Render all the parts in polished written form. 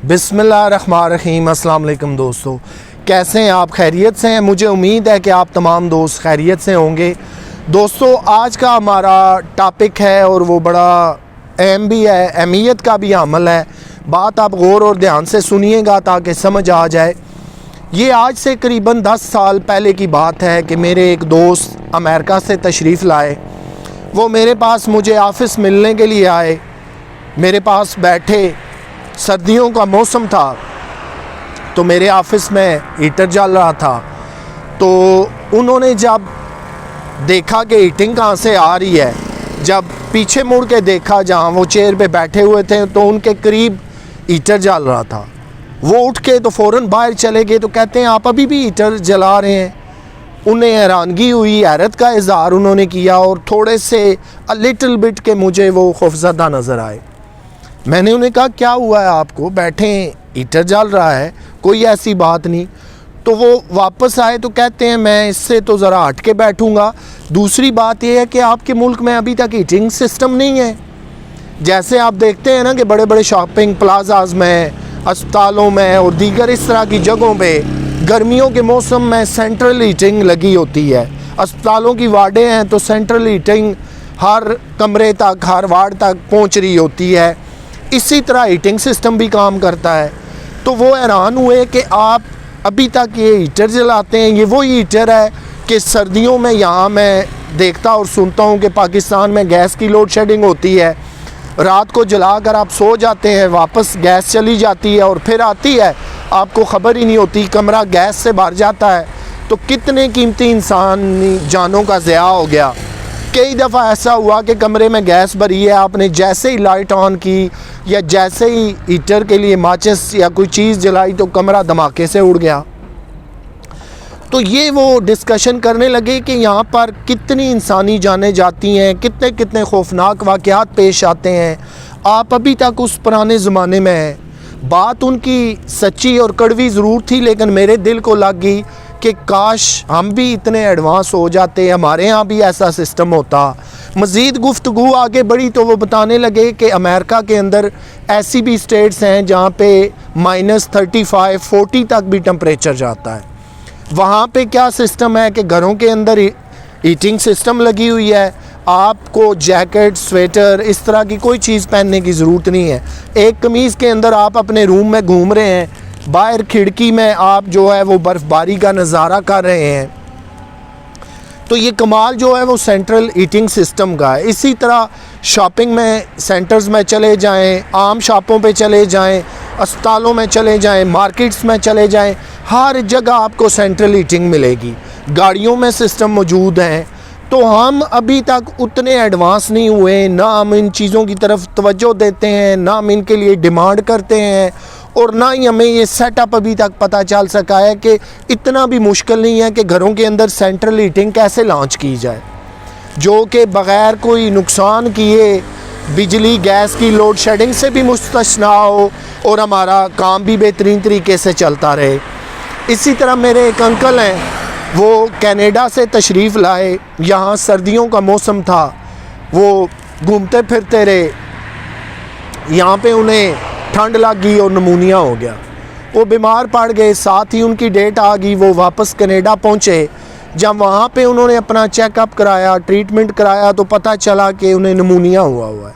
बिस्मिल्लाहिर्रहमानिर्रहीम। अस्सलाम वालेकुम दोस्तों, कैसे हैं आप? खैरियत से हैं? मुझे उम्मीद है कि आप तमाम दोस्त खैरियत से होंगे। दोस्तों, आज का हमारा टॉपिक है और वो बड़ा अहम भी है, अहमियत का भी अमल है। बात आप गौर और ध्यान से सुनिएगा ताकि समझ आ जाए। ये आज से करीबन 10 साल पहले की बात है कि मेरे एक दोस्त अमेरिका से तशरीफ़ लाए। वो मेरे पास मुझे ऑफ़िस मिलने के लिए आए, मेरे पास बैठे। सर्दियों का मौसम था तो मेरे ऑफ़िस में हीटर जल रहा था। तो उन्होंने जब देखा कि हीटिंग कहाँ से आ रही है, जब पीछे मुड़ के देखा जहाँ वो चेयर पे बैठे हुए थे तो उनके करीब हीटर जल रहा था। वो उठ के तो फ़ौरन बाहर चले गए। तो कहते हैं आप अभी भी हीटर जला रहे हैं? उन्हें हैरानगी हुई, हैरत का इज़हार उन्होंने किया और थोड़े से लिटिल बिट के मुझे वो खौफज़दा नज़र आए। मैंने उन्हें कहा क्या हुआ है आपको? बैठें, हीटर जल रहा है, कोई ऐसी बात नहीं। तो वो वापस आए तो कहते हैं मैं इससे तो ज़रा हट के बैठूँगा। दूसरी बात यह है कि आपके मुल्क में अभी तक हीटिंग सिस्टम नहीं है। जैसे आप देखते हैं ना कि बड़े बड़े शॉपिंग प्लाजाज में, अस्पतालों में और दीगर इस तरह की जगहों पे गर्मियों के मौसम में सेंट्रल हीटिंग लगी होती है। अस्पतालों की वार्डें हैं तो सेंट्रल हीटिंग हर कमरे तक, हर वार्ड तक पहुँच रही होती है। इसी तरह हीटिंग सिस्टम भी काम करता है। तो वो हैरान हुए कि आप अभी तक ये हीटर जलाते हैं। ये वही हीटर है कि सर्दियों में यहाँ मैं देखता और सुनता हूँ कि पाकिस्तान में गैस की लोड शेडिंग होती है। रात को जलाकर आप सो जाते हैं, वापस गैस चली जाती है और फिर आती है, आपको ख़बर ही नहीं होती, कमरा गैस से भर जाता है। तो कितने कीमती इंसानी जानों का ज़िया हो गया। कई दफ़ा ऐसा हुआ कि कमरे में गैस भरी है, आपने जैसे ही लाइट ऑन की या जैसे ही हीटर के लिए माचिस या कोई चीज़ जलाई तो कमरा धमाके से उड़ गया। तो ये वो डिस्कशन करने लगे कि यहाँ पर कितनी इंसानी जानें जाती हैं, कितने कितने खौफनाक वाक़यात पेश आते हैं। आप अभी तक उस पुराने ज़माने में हैं। बात उनकी सच्ची और कड़वी ज़रूर थी, लेकिन मेरे दिल को लग गई कि काश हम भी इतने एडवांस हो जाते, हमारे यहाँ भी ऐसा सिस्टम होता। मज़ीद गुफ्तगू आगे बढ़ी तो वो बताने लगे कि अमेरिका के अंदर ऐसी भी स्टेट्स हैं जहाँ पे -35-40 तक भी टेम्परेचर जाता है। वहाँ पे क्या सिस्टम है कि घरों के अंदर हीटिंग सिस्टम लगी हुई है। आपको जैकेट, स्वेटर, इस तरह की कोई चीज़ पहनने की ज़रूरत नहीं है। एक कमीज़ के अंदर आप अपने रूम में घूम रहे हैं, बाहर खिड़की में आप जो है वो बर्फ़बारी का नज़ारा कर रहे हैं। तो ये कमाल जो है वो सेंट्रल हीटिंग सिस्टम का है। इसी तरह शॉपिंग में सेंटर्स में चले जाएं, आम शॉपों पे चले जाएं, अस्पतालों में चले जाएं, मार्केट्स में चले जाएं, हर जगह आपको सेंट्रल हीटिंग मिलेगी। गाड़ियों में सिस्टम मौजूद हैं। तो हम अभी तक उतने एडवांस नहीं हुए, ना हम इन चीज़ों की तरफ तवज्जो देते हैं, ना हम इनके लिए डिमांड करते हैं और ना ही हमें ये सेटअप अभी तक पता चल सका है कि इतना भी मुश्किल नहीं है कि घरों के अंदर सेंट्रल हीटिंग कैसे लॉन्च की जाए, जो कि बग़ैर कोई नुकसान किए बिजली गैस की लोड शेडिंग से भी मुस्तस्ना हो और हमारा काम भी बेहतरीन तरीके से चलता रहे। इसी तरह मेरे एक अंकल हैं, वो कनाडा से तशरीफ़ लाए। यहाँ सर्दियों का मौसम था, वो घूमते फिरते रहे। यहाँ पे उन्हें ठंड लग गई और नमूनिया हो गया, वो बीमार पड़ गए। साथ ही उनकी डेट आ गई, वो वापस कनाडा पहुँचे। जब वहाँ पे उन्होंने अपना चेकअप कराया, ट्रीटमेंट कराया तो पता चला कि उन्हें नमूनिया हुआ है।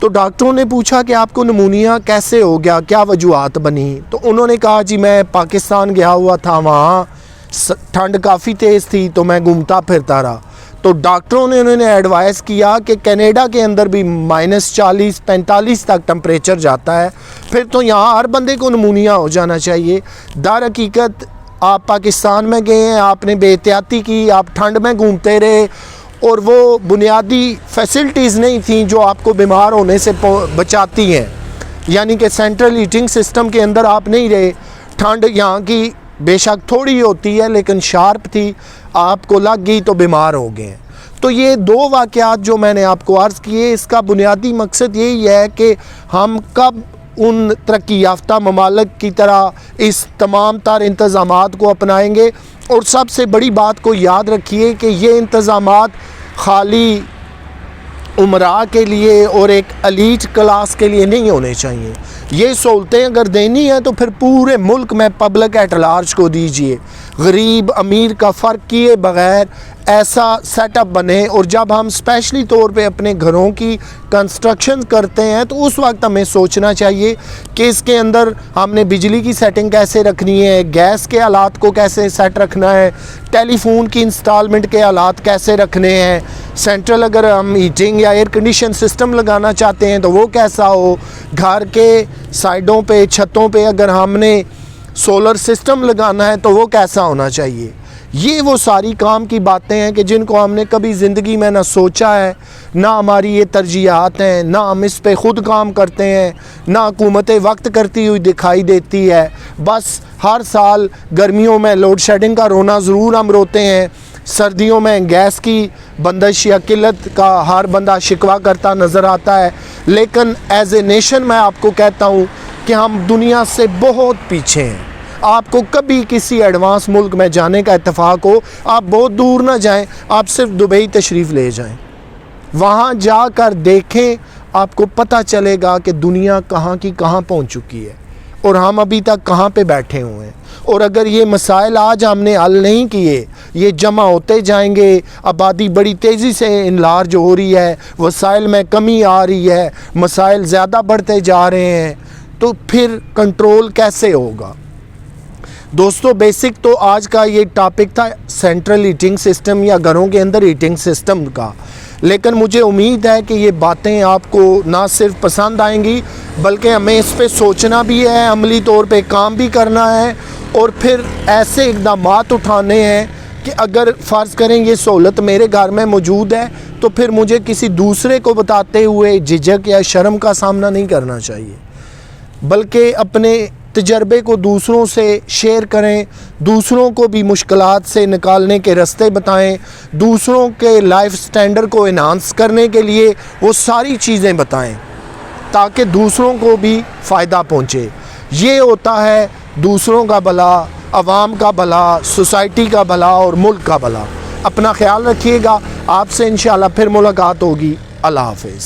तो डॉक्टरों ने पूछा कि आपको नमूनिया कैसे हो गया, क्या वजूहात बनी? तो उन्होंने कहा जी मैं पाकिस्तान गया हुआ था, वहाँ ठंड काफ़ी तेज़ थी तो मैं घूमता फिरता रहा। तो डॉक्टरों ने उन्होंने एडवाइस किया कि कनाडा के अंदर भी -40-45 तक टेम्परेचर जाता है, फिर तो यहाँ हर बंदे को नमूनिया हो जाना चाहिए। दर हकीकत आप पाकिस्तान में गए हैं, आपने बेहतियाती की, आप ठंड में घूमते रहे और वो बुनियादी फैसिलिटीज़ नहीं थी जो आपको बीमार होने से बचाती हैं। यानी कि सेंट्रल हीटिंग सिस्टम के अंदर आप नहीं रहे। ठंड यहाँ की बेशक थोड़ी होती है लेकिन शार्प थी, आपको लग गई तो बीमार हो गए। तो ये दो वाक़यात जो मैंने आपको अर्ज़ किए, इसका बुनियादी मकसद यही है कि हम कब उन तरक्की याफ्ता ममालिक की तरह इस तमाम तर इंतज़ामात को अपनाएंगे। और सबसे बड़ी बात को याद रखिए कि ये इंतज़ामात खाली उमरा के लिए और एक एलीट क्लास के लिए नहीं होने चाहिए। ये सहूलतें अगर देनी है तो फिर पूरे मुल्क में पब्लिक एट लार्ज को दीजिए, गरीब अमीर का फ़र्क किए बग़ैर ऐसा सेटअप बने। और जब हम स्पेशली तौर पे अपने घरों की कंस्ट्रक्शन करते हैं तो उस वक्त हमें सोचना चाहिए कि इसके अंदर हमने बिजली की सेटिंग कैसे रखनी है, गैस के आलात को कैसे सेट रखना है, टेलीफोन की इंस्टॉलमेंट के आलात कैसे रखने हैं, सेंट्रल अगर हम हीटिंग या एयर कंडीशन सिस्टम लगाना चाहते हैं तो वो कैसा हो, घर के साइडों पे छतों पे अगर हमने सोलर सिस्टम लगाना है तो वो कैसा होना चाहिए। ये वो सारी काम की बातें हैं कि जिनको हमने कभी ज़िंदगी में ना सोचा है, ना हमारी ये तरजीहात हैं, ना हम इस पे ख़ुद काम करते हैं, ना हुकूमतें वक्त करती हुई दिखाई देती है। बस हर साल गर्मियों में लोड शेडिंग का रोना ज़रूर हम रोते हैं, सर्दियों में गैस की बंदिश या किल्लत का हर बंदा शिकवा करता नज़र आता है। लेकिन एज़ ए नेशन मैं आपको कहता हूँ कि हम दुनिया से बहुत पीछे हैं। आपको कभी किसी एडवांस मुल्क में जाने का इत्तेफाक हो, आप बहुत दूर ना जाएं, आप सिर्फ दुबई तशरीफ़ ले जाएं, वहाँ जाकर देखें, आपको पता चलेगा कि दुनिया कहाँ की कहाँ पहुँच चुकी है और हम अभी तक कहाँ पे बैठे हुए हैं। और अगर ये मसाइल आज हमने हल नहीं किए, ये जमा होते जाएंगे, आबादी बड़ी तेज़ी से इनलार्ज हो रही है, वसाइल में कमी आ रही है, मसाइल ज़्यादा बढ़ते जा रहे हैं, तो फिर कंट्रोल कैसे होगा। दोस्तों बेसिक तो आज का ये टॉपिक था सेंट्रल हीटिंग सिस्टम या घरों के अंदर हीटिंग सिस्टम का। लेकिन मुझे उम्मीद है कि ये बातें आपको ना सिर्फ पसंद आएंगी बल्कि हमें इस पे सोचना भी है, अमली तौर पे काम भी करना है और फिर ऐसे इक़दामात उठाने हैं कि अगर फ़र्ज़ करें ये सहूलत मेरे घर में मौजूद है तो फिर मुझे किसी दूसरे को बताते हुए झिझक या शर्म का सामना नहीं करना चाहिए, बल्कि अपने तजर्बे को दूसरों से शेयर करें, दूसरों को भी मुश्किलात से निकालने के रास्ते बताएं, दूसरों के लाइफ स्टैंडर्ड को इन्हांस करने के लिए वो सारी चीज़ें बताएं ताकि दूसरों को भी फ़ायदा पहुँचे। ये होता है दूसरों का भला, आवाम का भला, सोसाइटी का भला और मुल्क का भला। अपना ख्याल रखिएगा। आपसे इंशाल्लाह फिर मुलाकात होगी। अल्लाह हाफ़िज़।